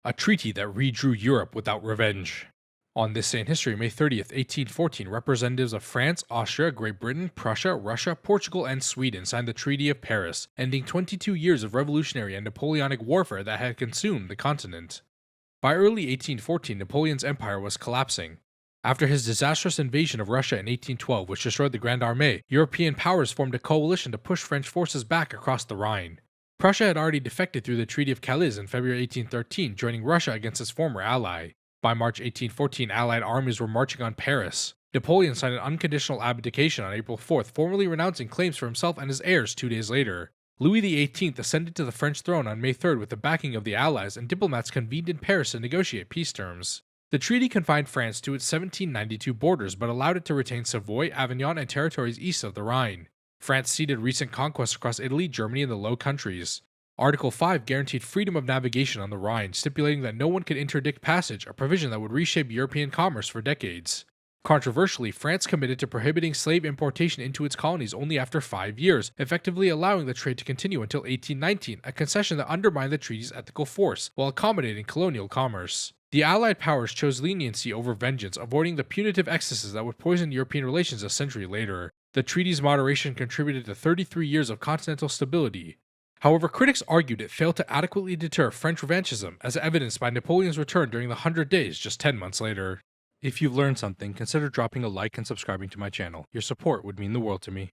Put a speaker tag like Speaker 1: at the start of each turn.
Speaker 1: a treaty that redrew Europe without revenge. On this day in history, May 30th, 1814, representatives of France, Austria, Great Britain, Prussia, Russia, Portugal, and Sweden signed the Treaty of Paris, ending 22 years of revolutionary and Napoleonic warfare that had consumed the continent. By early 1814, Napoleon's empire was collapsing. After his disastrous invasion of Russia in 1812, which destroyed the Grande Armée, European powers formed a coalition to push French forces back across the Rhine. Prussia had already defected through the Treaty of Calais in February 1813, joining Russia against its former ally. By March 1814, Allied armies were marching on Paris. Napoleon signed an unconditional abdication on April 4th, formally renouncing claims for himself and his heirs 2 days later. Louis XVIII ascended to the French throne on May 3rd with the backing of the Allies, and diplomats convened in Paris to negotiate peace terms. The treaty confined France to its 1792 borders, but allowed it to retain Savoy, Avignon, and territories east of the Rhine. France ceded recent conquests across Italy, Germany, and the Low Countries. Article 5 guaranteed freedom of navigation on the Rhine, stipulating that no one could interdict passage, a provision that would reshape European commerce for decades. Controversially, France committed to prohibiting slave importation into its colonies only after 5 years, effectively allowing the trade to continue until 1819, a concession that undermined the treaty's ethical force, while accommodating colonial commerce. The Allied powers chose leniency over vengeance, avoiding the punitive excesses that would poison European relations a century later. The treaty's moderation contributed to 33 years of continental stability. However, critics argued it failed to adequately deter French revanchism, as evidenced by Napoleon's return during the 100 Days just 10 months later. If you've learned something, consider dropping a like and subscribing to my channel. Your support would mean the world to me.